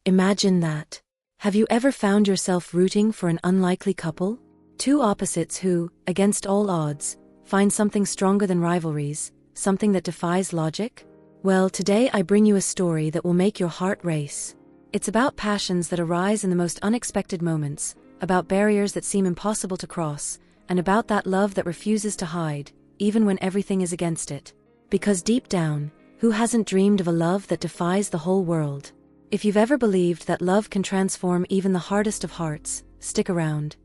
Imagine that. Have you ever found yourself rooting for an unlikely couple? Two opposites who, against all odds, find something stronger than rivalries, something that defies logic? Well, today I bring you a story that will make your heart race. It's about passions that arise in the most unexpected moments, about barriers that seem impossible to cross, and about that love that refuses to hide, even when everything is against it. Because deep down, who hasn't dreamed of a love that defies the whole world? If you've ever believed that love can transform even the hardest of hearts, stick around.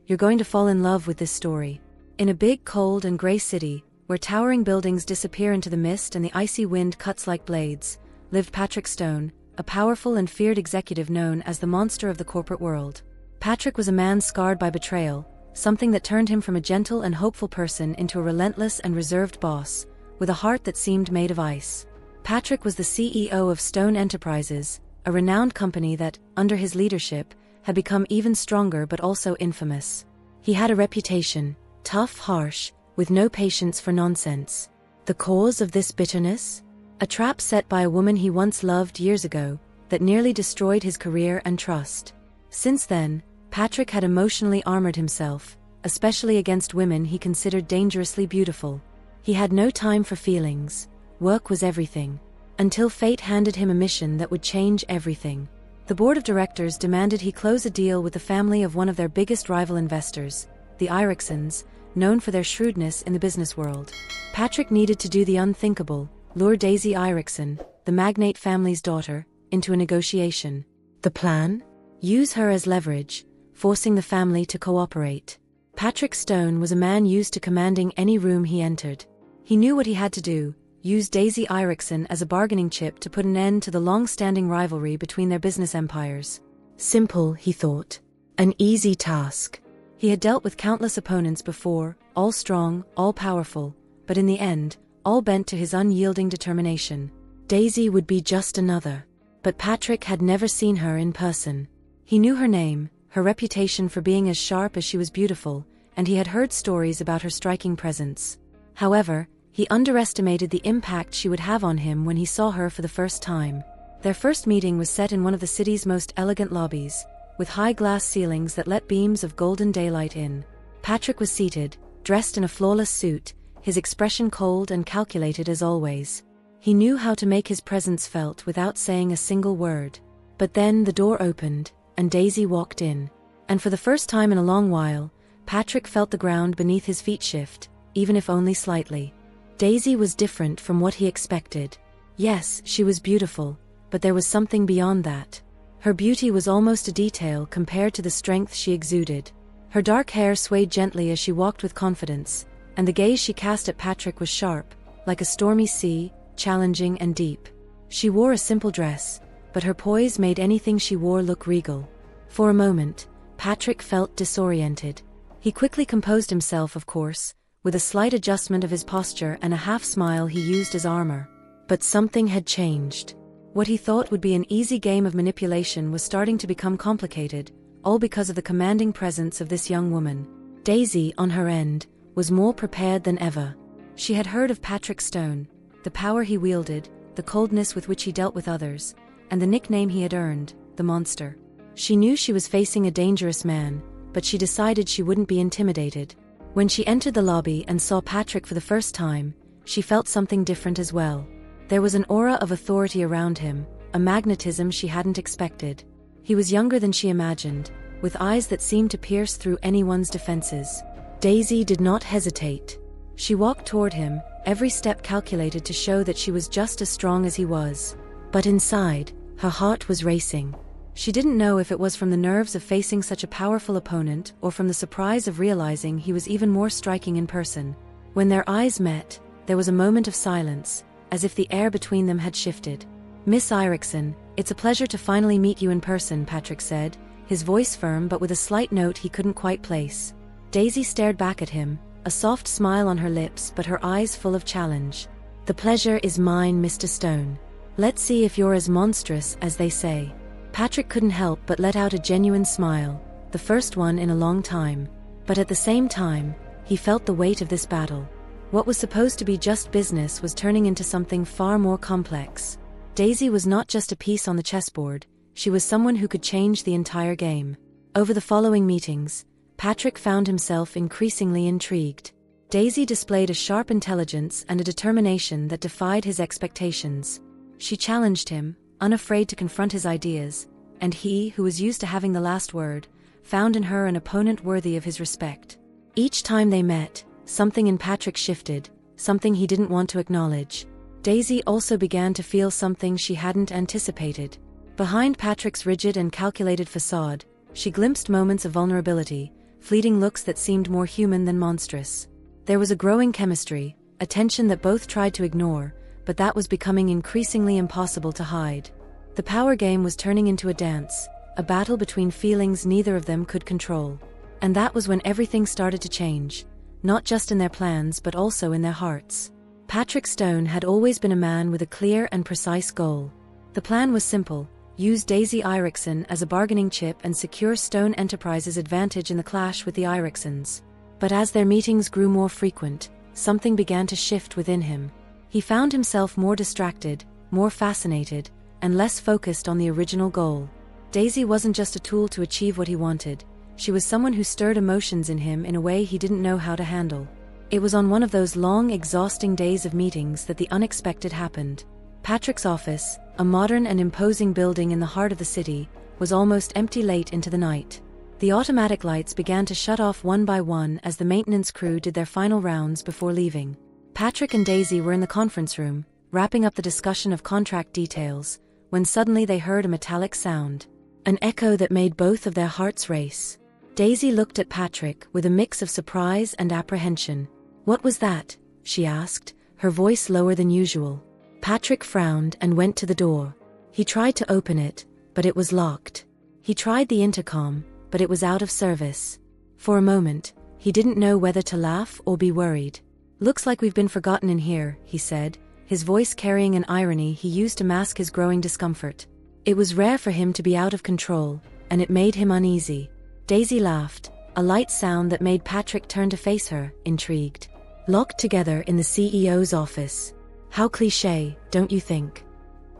You're going to fall in love with this story. In a big, cold, and gray city, where towering buildings disappear into the mist and the icy wind cuts like blades, lived Patrick Stone, a powerful and feared executive known as the monster of the corporate world. Patrick was a man scarred by betrayal, something that turned him from a gentle and hopeful person into a relentless and reserved boss, with a heart that seemed made of ice. Patrick was the CEO of Stone Enterprises, a renowned company that, under his leadership, had become even stronger but also infamous. He had a reputation, tough, harsh, with no patience for nonsense. The cause of this bitterness? A trap set by a woman he once loved years ago, that nearly destroyed his career and trust. Since then, Patrick had emotionally armored himself, especially against women he considered dangerously beautiful. He had no time for feelings. Work was everything. Until fate handed him a mission that would change everything. The board of directors demanded he close a deal with the family of one of their biggest rival investors, the Ericksons, known for their shrewdness in the business world. Patrick needed to do the unthinkable, lure Daisy Erickson, the magnate family's daughter, into a negotiation. The plan? Use her as leverage, forcing the family to cooperate. Patrick Stone was a man used to commanding any room he entered. He knew what he had to do: use Daisy Erickson as a bargaining chip to put an end to the long-standing rivalry between their business empires. Simple, he thought. An easy task. He had dealt with countless opponents before, all strong, all powerful, but in the end, all bent to his unyielding determination. Daisy would be just another. But Patrick had never seen her in person. He knew her name, her reputation for being as sharp as she was beautiful, and he had heard stories about her striking presence. However, he underestimated the impact she would have on him when he saw her for the first time. Their first meeting was set in one of the city's most elegant lobbies, with high glass ceilings that let beams of golden daylight in. Patrick was seated, dressed in a flawless suit, his expression cold and calculated as always. He knew how to make his presence felt without saying a single word. But then the door opened, and Daisy walked in. And for the first time in a long while, Patrick felt the ground beneath his feet shift, even if only slightly. Daisy was different from what he expected. Yes, she was beautiful, but there was something beyond that. Her beauty was almost a detail compared to the strength she exuded. Her dark hair swayed gently as she walked with confidence, and the gaze she cast at Patrick was sharp, like a stormy sea, challenging and deep. She wore a simple dress, but her poise made anything she wore look regal. For a moment, Patrick felt disoriented. He quickly composed himself, of course, with a slight adjustment of his posture and a half-smile he used as armor. But something had changed. What he thought would be an easy game of manipulation was starting to become complicated, all because of the commanding presence of this young woman. Daisy, on her end, was more prepared than ever. She had heard of Patrick Stone, the power he wielded, the coldness with which he dealt with others, and the nickname he had earned, the Monster. She knew she was facing a dangerous man, but she decided she wouldn't be intimidated. When she entered the lobby and saw Patrick for the first time, she felt something different as well. There was an aura of authority around him, a magnetism she hadn't expected. He was younger than she imagined, with eyes that seemed to pierce through anyone's defenses. Daisy did not hesitate. She walked toward him, every step calculated to show that she was just as strong as he was. But inside, her heart was racing. She didn't know if it was from the nerves of facing such a powerful opponent or from the surprise of realizing he was even more striking in person. When their eyes met, there was a moment of silence, as if the air between them had shifted. "Miss Erickson, it's a pleasure to finally meet you in person," Patrick said, his voice firm but with a slight note he couldn't quite place. Daisy stared back at him, a soft smile on her lips but her eyes full of challenge. "The pleasure is mine, Mr. Stone. Let's see if you're as monstrous as they say." Patrick couldn't help but let out a genuine smile, the first one in a long time. But at the same time, he felt the weight of this battle. What was supposed to be just business was turning into something far more complex. Daisy was not just a piece on the chessboard, she was someone who could change the entire game. Over the following meetings, Patrick found himself increasingly intrigued. Daisy displayed a sharp intelligence and a determination that defied his expectations. She challenged him, unafraid to confront his ideas, and he, who was used to having the last word, found in her an opponent worthy of his respect. Each time they met, something in Patrick shifted, something he didn't want to acknowledge. Daisy also began to feel something she hadn't anticipated. Behind Patrick's rigid and calculated facade, she glimpsed moments of vulnerability, fleeting looks that seemed more human than monstrous. There was a growing chemistry, a tension that both tried to ignore, but that was becoming increasingly impossible to hide. The power game was turning into a dance, a battle between feelings neither of them could control. And that was when everything started to change, not just in their plans but also in their hearts. Patrick Stone had always been a man with a clear and precise goal. The plan was simple: use Daisy Erickson as a bargaining chip and secure Stone Enterprises' advantage in the clash with the Ericksons. But as their meetings grew more frequent, something began to shift within him. He found himself more distracted, more fascinated, and less focused on the original goal. Daisy wasn't just a tool to achieve what he wanted. She was someone who stirred emotions in him in a way he didn't know how to handle. It was on one of those long, exhausting days of meetings that the unexpected happened. Patrick's office, a modern and imposing building in the heart of the city, was almost empty late into the night. The automatic lights began to shut off one by one as the maintenance crew did their final rounds before leaving. Patrick and Daisy were in the conference room, wrapping up the discussion of contract details, when suddenly they heard a metallic sound. An echo that made both of their hearts race. Daisy looked at Patrick with a mix of surprise and apprehension. "What was that?" she asked, her voice lower than usual. Patrick frowned and went to the door. He tried to open it, but it was locked. He tried the intercom, but it was out of service. For a moment, he didn't know whether to laugh or be worried. "Looks like we've been forgotten in here," he said, his voice carrying an irony he used to mask his growing discomfort. It was rare for him to be out of control, and it made him uneasy. Daisy laughed, a light sound that made Patrick turn to face her, intrigued. "Locked together in the CEO's office. How cliché, don't you think?"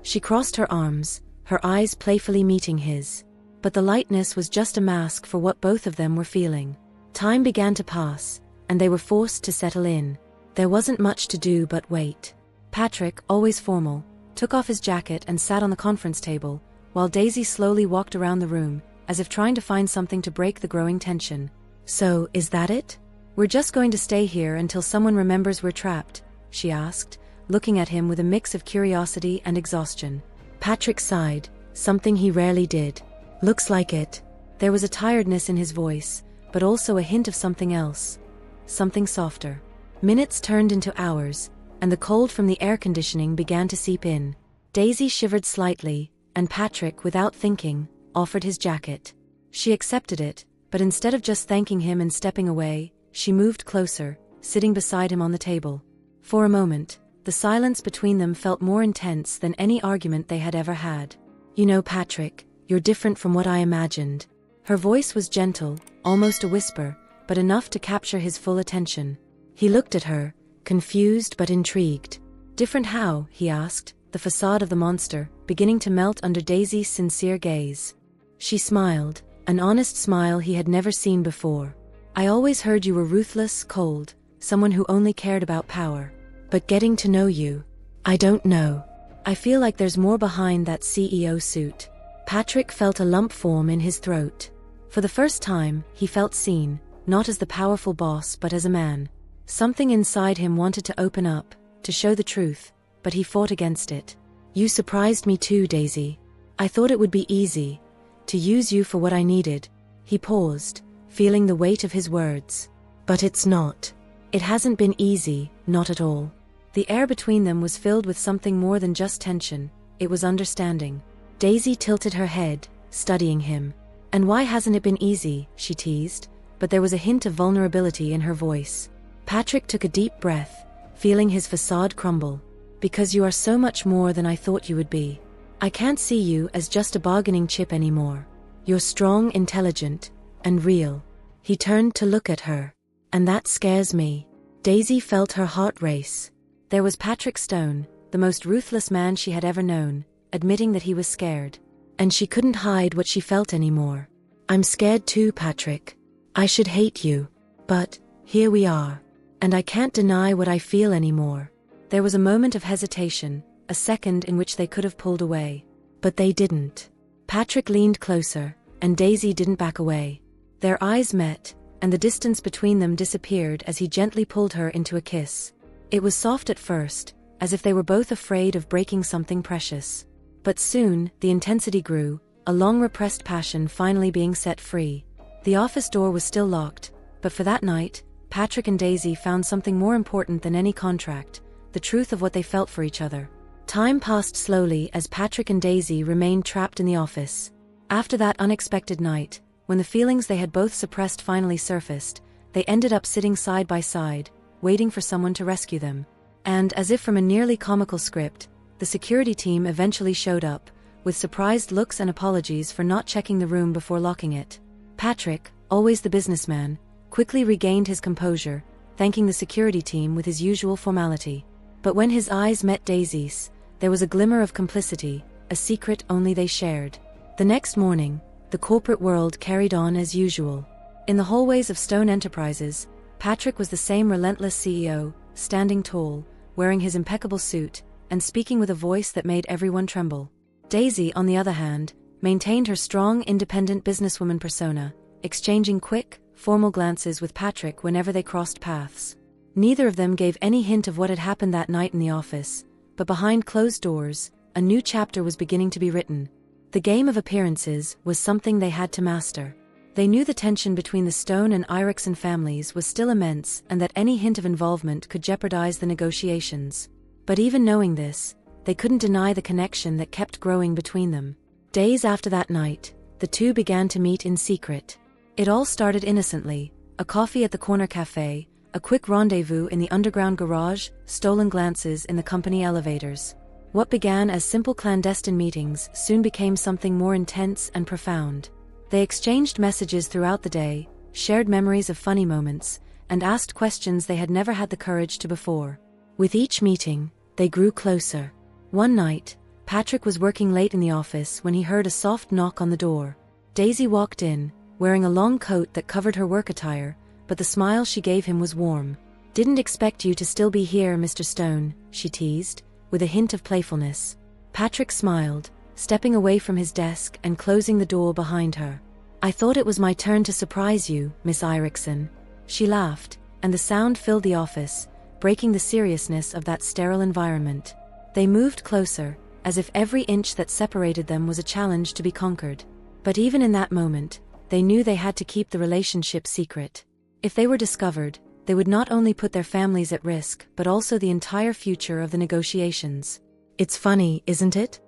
She crossed her arms, her eyes playfully meeting his. But the lightness was just a mask for what both of them were feeling. Time began to pass, and they were forced to settle in. There wasn't much to do but wait. Patrick, always formal, took off his jacket and sat on the conference table, while Daisy slowly walked around the room, as if trying to find something to break the growing tension. "So, is that it? We're just going to stay here until someone remembers we're trapped?" she asked, looking at him with a mix of curiosity and exhaustion. Patrick sighed, something he rarely did. "Looks like it." There was a tiredness in his voice, but also a hint of something else. Something softer. Minutes turned into hours, and the cold from the air conditioning began to seep in. Daisy shivered slightly, and Patrick, without thinking, offered his jacket. She accepted it, but instead of just thanking him and stepping away, she moved closer, sitting beside him on the table. For a moment, the silence between them felt more intense than any argument they had ever had. "You know, Patrick, you're different from what I imagined." Her voice was gentle, almost a whisper, but enough to capture his full attention. He looked at her, confused but intrigued. "Different how?" he asked, the facade of the monster beginning to melt under Daisy's sincere gaze. She smiled, an honest smile he had never seen before. "I always heard you were ruthless, cold, someone who only cared about power. But getting to know you, I don't know. I feel like there's more behind that CEO suit." Patrick felt a lump form in his throat. For the first time, he felt seen, not as the powerful boss but as a man. Something inside him wanted to open up, to show the truth, but he fought against it. "You surprised me too, Daisy. I thought it would be easy, to use you for what I needed." He paused, feeling the weight of his words. "But it's not. It hasn't been easy, not at all." The air between them was filled with something more than just tension, it was understanding. Daisy tilted her head, studying him. "And why hasn't it been easy?" she teased, but there was a hint of vulnerability in her voice. Patrick took a deep breath, feeling his facade crumble. "Because you are so much more than I thought you would be. I can't see you as just a bargaining chip anymore. You're strong, intelligent, and real." He turned to look at her. "And that scares me." Daisy felt her heart race. There was Patrick Stone, the most ruthless man she had ever known, admitting that he was scared. And she couldn't hide what she felt anymore. "I'm scared too, Patrick. I should hate you. But here we are. And I can't deny what I feel anymore." There was a moment of hesitation, a second in which they could have pulled away. But they didn't. Patrick leaned closer, and Daisy didn't back away. Their eyes met, and the distance between them disappeared as he gently pulled her into a kiss. It was soft at first, as if they were both afraid of breaking something precious. But soon, the intensity grew, a long-repressed passion finally being set free. The office door was still locked, but for that night, Patrick and Daisy found something more important than any contract, the truth of what they felt for each other. Time passed slowly as Patrick and Daisy remained trapped in the office. After that unexpected night, when the feelings they had both suppressed finally surfaced, they ended up sitting side by side, waiting for someone to rescue them. And, as if from a nearly comical script, the security team eventually showed up, with surprised looks and apologies for not checking the room before locking it. Patrick, always the businessman, quickly regained his composure, thanking the security team with his usual formality. But when his eyes met Daisy's, there was a glimmer of complicity, a secret only they shared. The next morning, the corporate world carried on as usual. In the hallways of Stone Enterprises, Patrick was the same relentless CEO, standing tall, wearing his impeccable suit, and speaking with a voice that made everyone tremble. Daisy, on the other hand, maintained her strong, independent businesswoman persona, exchanging quick, formal glances with Patrick whenever they crossed paths. Neither of them gave any hint of what had happened that night in the office, but behind closed doors, a new chapter was beginning to be written. The game of appearances was something they had to master. They knew the tension between the Stone and Erickson families was still immense and that any hint of involvement could jeopardize the negotiations. But even knowing this, they couldn't deny the connection that kept growing between them. Days after that night, the two began to meet in secret. It all started innocently, a coffee at the corner cafe, a quick rendezvous in the underground garage, stolen glances in the company elevators. What began as simple clandestine meetings soon became something more intense and profound. They exchanged messages throughout the day, shared memories of funny moments, and asked questions they had never had the courage to before. With each meeting, they grew closer. One night, Patrick was working late in the office when he heard a soft knock on the door. Daisy walked in, wearing a long coat that covered her work attire, but the smile she gave him was warm. "Didn't expect you to still be here, Mr. Stone," she teased, with a hint of playfulness. Patrick smiled, stepping away from his desk and closing the door behind her. "I thought it was my turn to surprise you, Miss Erickson." She laughed, and the sound filled the office, breaking the seriousness of that sterile environment. They moved closer, as if every inch that separated them was a challenge to be conquered. But even in that moment, they knew they had to keep the relationship secret. If they were discovered, they would not only put their families at risk but also the entire future of the negotiations. "It's funny, isn't it?"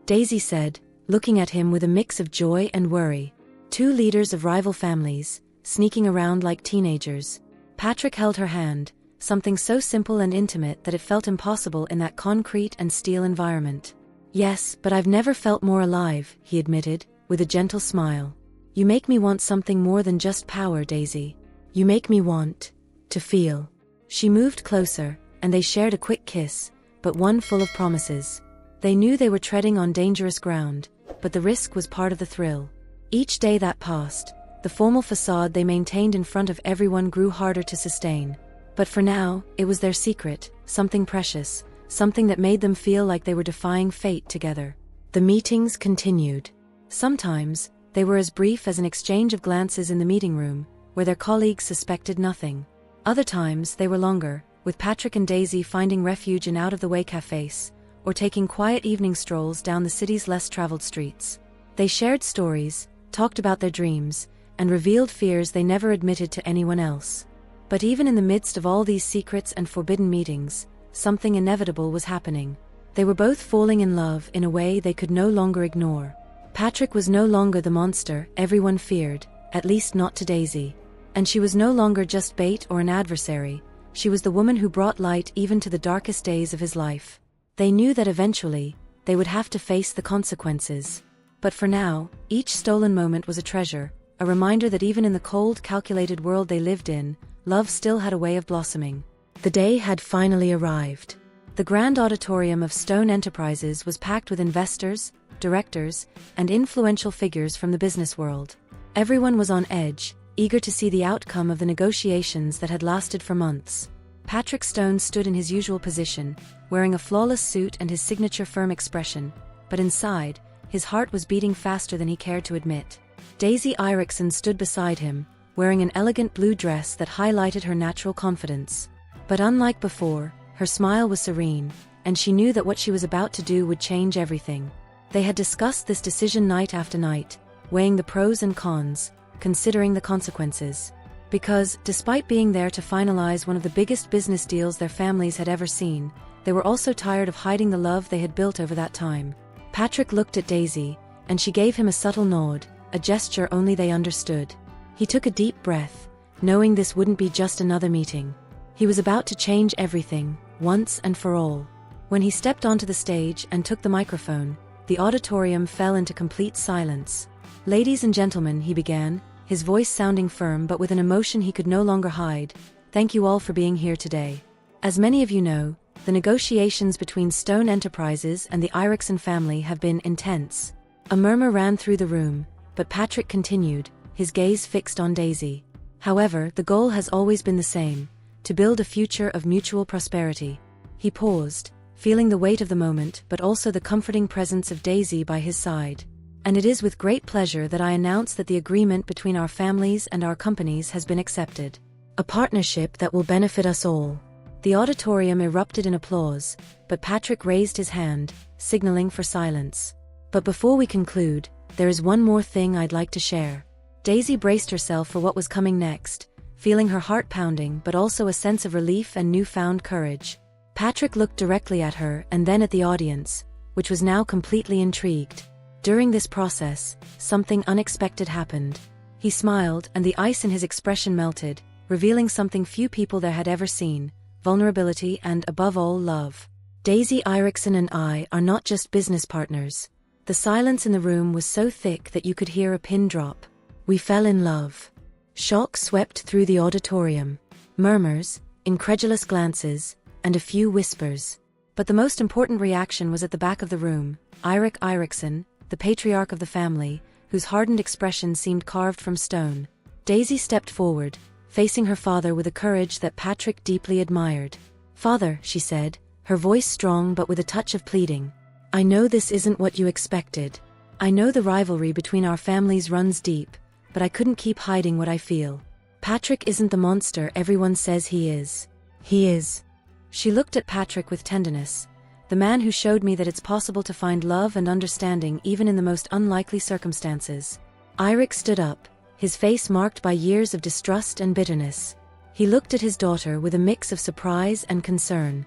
Daisy said, looking at him with a mix of joy and worry. Two leaders of rival families, sneaking around like teenagers. Patrick held her hand, something so simple and intimate that it felt impossible in that concrete and steel environment. "Yes, but I've never felt more alive," he admitted, with a gentle smile. "You make me want something more than just power, Daisy. You make me want to feel." She moved closer, and they shared a quick kiss, but one full of promises. They knew they were treading on dangerous ground, but the risk was part of the thrill. Each day that passed, the formal facade they maintained in front of everyone grew harder to sustain. But for now, it was their secret, something precious, something that made them feel like they were defying fate together. The meetings continued. Sometimes, they were as brief as an exchange of glances in the meeting room, where their colleagues suspected nothing. Other times they were longer, with Patrick and Daisy finding refuge in out-of-the-way cafes, or taking quiet evening strolls down the city's less-traveled streets. They shared stories, talked about their dreams, and revealed fears they never admitted to anyone else. But even in the midst of all these secrets and forbidden meetings, something inevitable was happening. They were both falling in love in a way they could no longer ignore. Patrick was no longer the monster everyone feared, at least not to Daisy. And she was no longer just bait or an adversary, she was the woman who brought light even to the darkest days of his life. They knew that eventually, they would have to face the consequences. But for now, each stolen moment was a treasure, a reminder that even in the cold, calculated world they lived in, love still had a way of blossoming. The day had finally arrived. The grand auditorium of Stone Enterprises was packed with investors, directors, and influential figures from the business world. Everyone was on edge, eager to see the outcome of the negotiations that had lasted for months. Patrick Stone stood in his usual position, wearing a flawless suit and his signature firm expression, but inside, his heart was beating faster than he cared to admit. Daisy Erickson stood beside him, wearing an elegant blue dress that highlighted her natural confidence. But unlike before, her smile was serene, and she knew that what she was about to do would change everything. They had discussed this decision night after night, weighing the pros and cons, considering the consequences. Because, despite being there to finalize one of the biggest business deals their families had ever seen, they were also tired of hiding the love they had built over that time. Patrick looked at Daisy, and she gave him a subtle nod, a gesture only they understood. He took a deep breath, knowing this wouldn't be just another meeting. He was about to change everything, once and for all. When he stepped onto the stage and took the microphone, the auditorium fell into complete silence. "Ladies and gentlemen," he began, his voice sounding firm but with an emotion he could no longer hide, "thank you all for being here today. As many of you know, the negotiations between Stone Enterprises and the Erickson family have been intense." A murmur ran through the room, but Patrick continued, his gaze fixed on Daisy. "However, the goal has always been the same, to build a future of mutual prosperity." He paused, feeling the weight of the moment but also the comforting presence of Daisy by his side. "And it is with great pleasure that I announce that the agreement between our families and our companies has been accepted. A partnership that will benefit us all." The auditorium erupted in applause, but Patrick raised his hand, signaling for silence. "But before we conclude, there is one more thing I'd like to share." Daisy braced herself for what was coming next, feeling her heart pounding but also a sense of relief and newfound courage. Patrick looked directly at her and then at the audience, which was now completely intrigued. During this process, something unexpected happened. He smiled and the ice in his expression melted, revealing something few people there had ever seen: vulnerability and, above all, love. "Daisy Erickson and I are not just business partners." The silence in the room was so thick that you could hear a pin drop. "We fell in love." Shock swept through the auditorium. Murmurs, incredulous glances, and a few whispers. But the most important reaction was at the back of the room. Eirik Erickson, the patriarch of the family, whose hardened expression seemed carved from stone. Daisy stepped forward, facing her father with a courage that Patrick deeply admired. "Father," she said, her voice strong but with a touch of pleading, "I know this isn't what you expected. I know the rivalry between our families runs deep, but I couldn't keep hiding what I feel. Patrick isn't the monster everyone says he is. He is." She looked at Patrick with tenderness, "the man who showed me that it's possible to find love and understanding even in the most unlikely circumstances." Eirik stood up, his face marked by years of distrust and bitterness. He looked at his daughter with a mix of surprise and concern.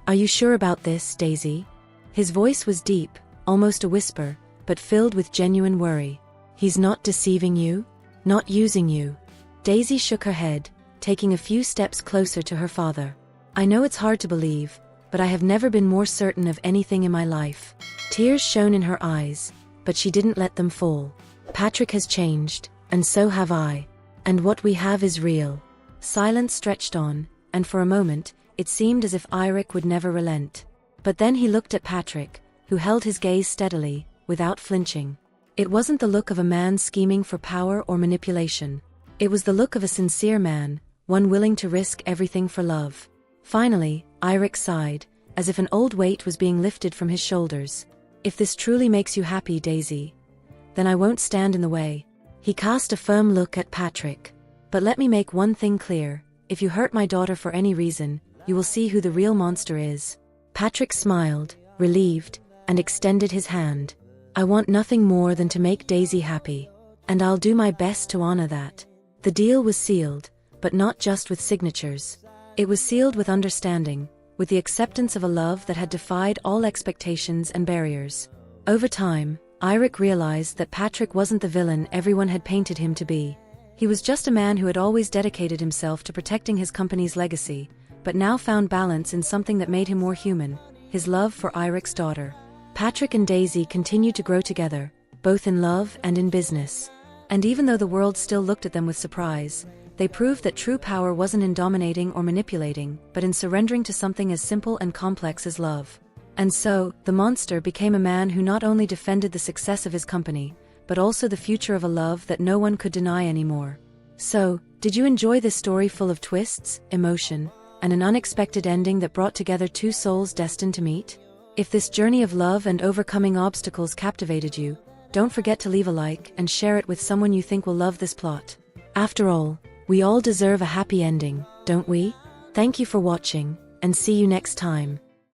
"Are you sure about this, Daisy?" His voice was deep, almost a whisper, but filled with genuine worry. "He's not deceiving you? Not using you?" Daisy shook her head, taking a few steps closer to her father. "I know it's hard to believe, but I have never been more certain of anything in my life." Tears shone in her eyes, but she didn't let them fall. "Patrick has changed, and so have I. And what we have is real." Silence stretched on, and for a moment, it seemed as if Eirik would never relent. But then he looked at Patrick, who held his gaze steadily, without flinching. It wasn't the look of a man scheming for power or manipulation. It was the look of a sincere man, one willing to risk everything for love. Finally, Eirik sighed, as if an old weight was being lifted from his shoulders. "If this truly makes you happy, Daisy, then I won't stand in the way." He cast a firm look at Patrick. "But let me make one thing clear, if you hurt my daughter for any reason, you will see who the real monster is." Patrick smiled, relieved, and extended his hand. "I want nothing more than to make Daisy happy. And I'll do my best to honor that." The deal was sealed, but not just with signatures. It was sealed with understanding, with the acceptance of a love that had defied all expectations and barriers. Over time, Eirik realized that Patrick wasn't the villain everyone had painted him to be. He was just a man who had always dedicated himself to protecting his company's legacy, but now found balance in something that made him more human: his love for Eirik's daughter. Patrick and Daisy continued to grow together, both in love and in business. And even though the world still looked at them with surprise, they proved that true power wasn't in dominating or manipulating, but in surrendering to something as simple and complex as love. And so, the monster became a man who not only defended the success of his company, but also the future of a love that no one could deny anymore. So, did you enjoy this story full of twists, emotion, and an unexpected ending that brought together two souls destined to meet? If this journey of love and overcoming obstacles captivated you, don't forget to leave a like and share it with someone you think will love this plot. After all, we all deserve a happy ending, don't we? Thank you for watching, and see you next time.